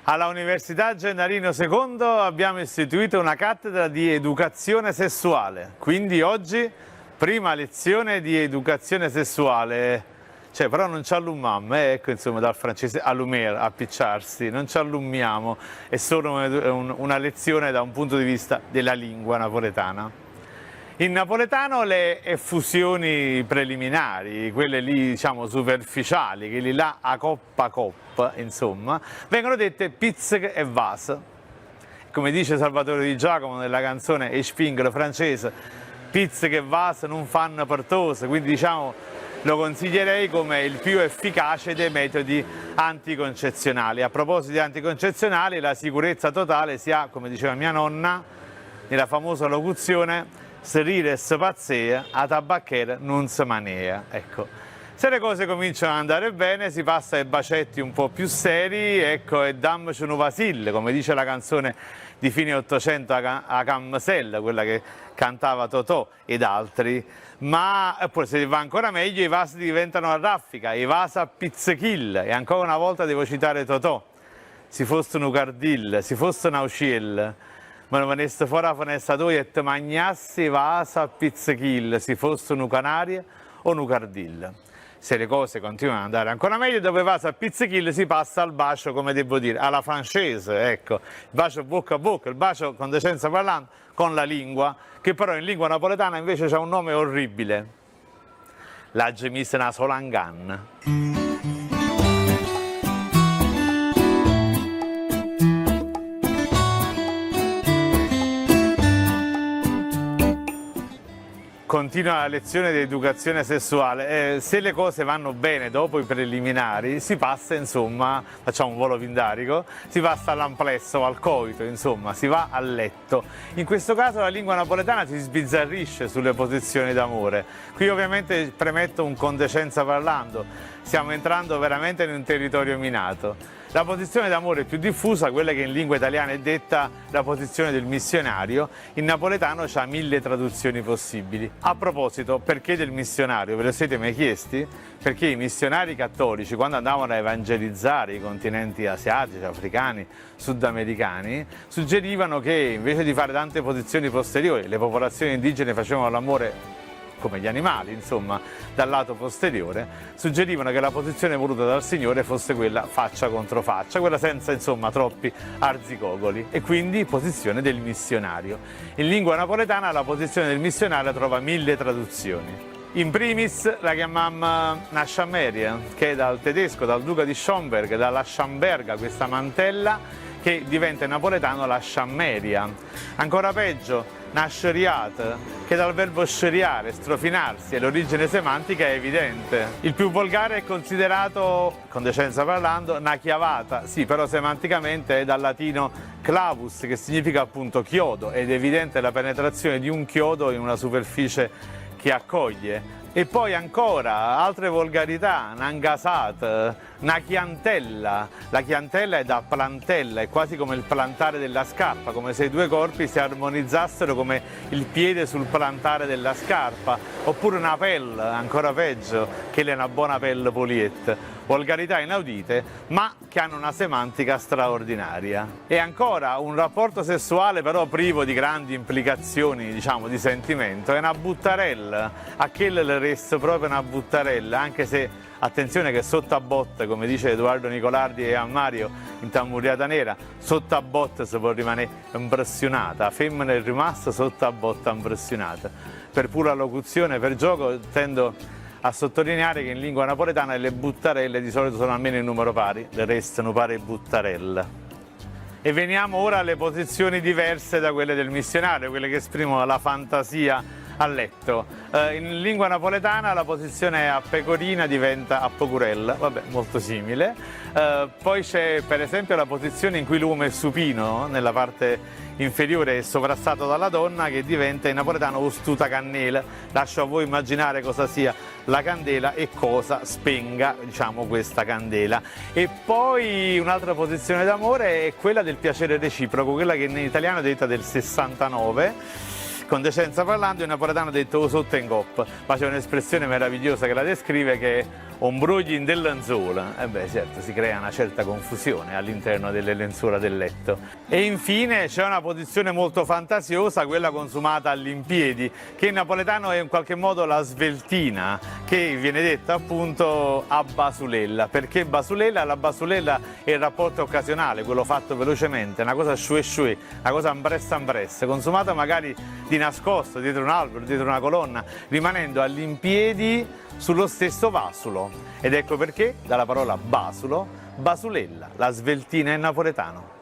Alla Università Gennarino II abbiamo istituito una cattedra di educazione sessuale, quindi oggi prima lezione di educazione sessuale, però non ci allumiamo, ecco insomma dal francese allumer, appicciarsi, non ci allumiamo, è solo una lezione da un punto di vista della lingua napoletana. In napoletano le effusioni preliminari, quelle lì diciamo superficiali, che lì là a coppa, insomma, vengono dette pizziche e vas. Come dice Salvatore Di Giacomo nella canzone Ich Spingolo francese, pizziche e vas non fanno partose, quindi diciamo lo consiglierei come il più efficace dei metodi anticoncezionali. A proposito di anticoncezionali, la sicurezza totale si ha, come diceva mia nonna, nella famosa locuzione se ride e se pazzea, a tabacchera non si manea. Ecco. Se le cose cominciano ad andare bene, si passa ai bacetti un po' più seri, ecco, e dammoci un vasil, come dice la canzone di fine Ottocento a Camsella, quella che cantava Totò ed altri. Ma poi se va ancora meglio, i vasi diventano a raffica, i vasi a pizzichil, e ancora una volta devo citare Totò. Si fosse un cardil, si fosse un auciel, ma non venisse fuori la finestra tua e ti magnassi vasa a pizzichil, si fosse un canaria o un cardil. Se le cose continuano ad andare ancora meglio, dove vasa a pizzichil si passa al bacio, come devo dire, alla francese, ecco, il bacio bocca a bocca, il bacio con decenza parlando, con la lingua, che però in lingua napoletana invece ha un nome orribile, la gemisena solangan. Continua la lezione di educazione sessuale. Se le cose vanno bene dopo i preliminari, si passa insomma, facciamo un volo pindarico, si passa all'amplesso, al coito, insomma, si va a letto. In questo caso la lingua napoletana si sbizzarrisce sulle posizioni d'amore. Qui ovviamente premetto un con decenza parlando, stiamo entrando veramente in un territorio minato. La posizione d'amore più diffusa, quella che in lingua italiana è detta la posizione del missionario, in napoletano c'ha 1000 traduzioni possibili. A proposito, perché del missionario? Ve lo siete mai chiesti? Perché i missionari cattolici, quando andavano a evangelizzare i continenti asiatici, africani, sudamericani, suggerivano che invece di fare tante posizioni posteriori, le popolazioni indigene facevano l'amore come gli animali, insomma, dal lato posteriore, suggerivano che la posizione voluta dal Signore fosse quella faccia contro faccia, quella senza, insomma, troppi arzigogoli, e quindi posizione del missionario. In lingua napoletana la posizione del missionario trova 1000 traduzioni. In primis la chiamammo una sciammeria, che è dal tedesco, dal duca di Schomberg, dalla Schamberga, questa mantella, che diventa in napoletano la sciammeria. Ancora peggio, una sceriat, che dal verbo sceriare, strofinarsi, e l'origine semantica è evidente. Il più volgare è considerato, con decenza parlando, una chiavata, sì, però semanticamente è dal latino clavus, che significa appunto chiodo, ed è evidente la penetrazione di un chiodo in una superficie che accoglie. E poi ancora altre volgarità, un'angasat, una chiantella. La chiantella è da plantella, è quasi come il plantare della scarpa, come se i due corpi si armonizzassero come il piede sul plantare della scarpa. Oppure una pelle, ancora peggio, che è una buona pelle poliette. Volgarità inaudite, ma che hanno una semantica straordinaria. E ancora un rapporto sessuale però privo di grandi implicazioni, diciamo, di sentimento, è una buttarella. A che le resta proprio una buttarella, anche se, attenzione che sotto a botte, come dice Edoardo Nicolardi e a Mario in Tammuriata Nera, sotto a botte si può rimanere impressionata, la femmina è rimasta sotto a botte impressionata. Per pura locuzione, per gioco, tendo a sottolineare che in lingua napoletana le buttarelle di solito sono almeno in numero pari, le restano pari buttarelle. E veniamo ora alle posizioni diverse da quelle del missionario, quelle che esprimono la fantasia a letto. In lingua napoletana la posizione a pecorina diventa a pocurella, vabbè, molto simile. Poi c'è per esempio la posizione in cui l'uomo è supino, nella parte inferiore è sovrastato dalla donna, che diventa in napoletano ostuta cannela. Lascio a voi immaginare cosa sia la candela e cosa spenga, diciamo, questa candela. E poi un'altra posizione d'amore è quella del piacere reciproco, quella che in italiano è detta del 69, con decenza parlando, in napoletano detto o sotto in cop, ma c'è un'espressione meravigliosa che la descrive, che è ombrogli del lenzuola, e beh certo si crea una certa confusione all'interno delle lenzuola del letto. E infine c'è una posizione molto fantasiosa, quella consumata all'impiedi, che in napoletano è in qualche modo la sveltina, che viene detta appunto a basulella. Perché basulella? La basulella è il rapporto occasionale, quello fatto velocemente, una cosa shue, una cosa ambresse, consumata magari di nascosto, dietro un albero, dietro una colonna, rimanendo all'impiedi sullo stesso basulo. Ed ecco perché dalla parola basulo, basulella, la sveltina in napoletano.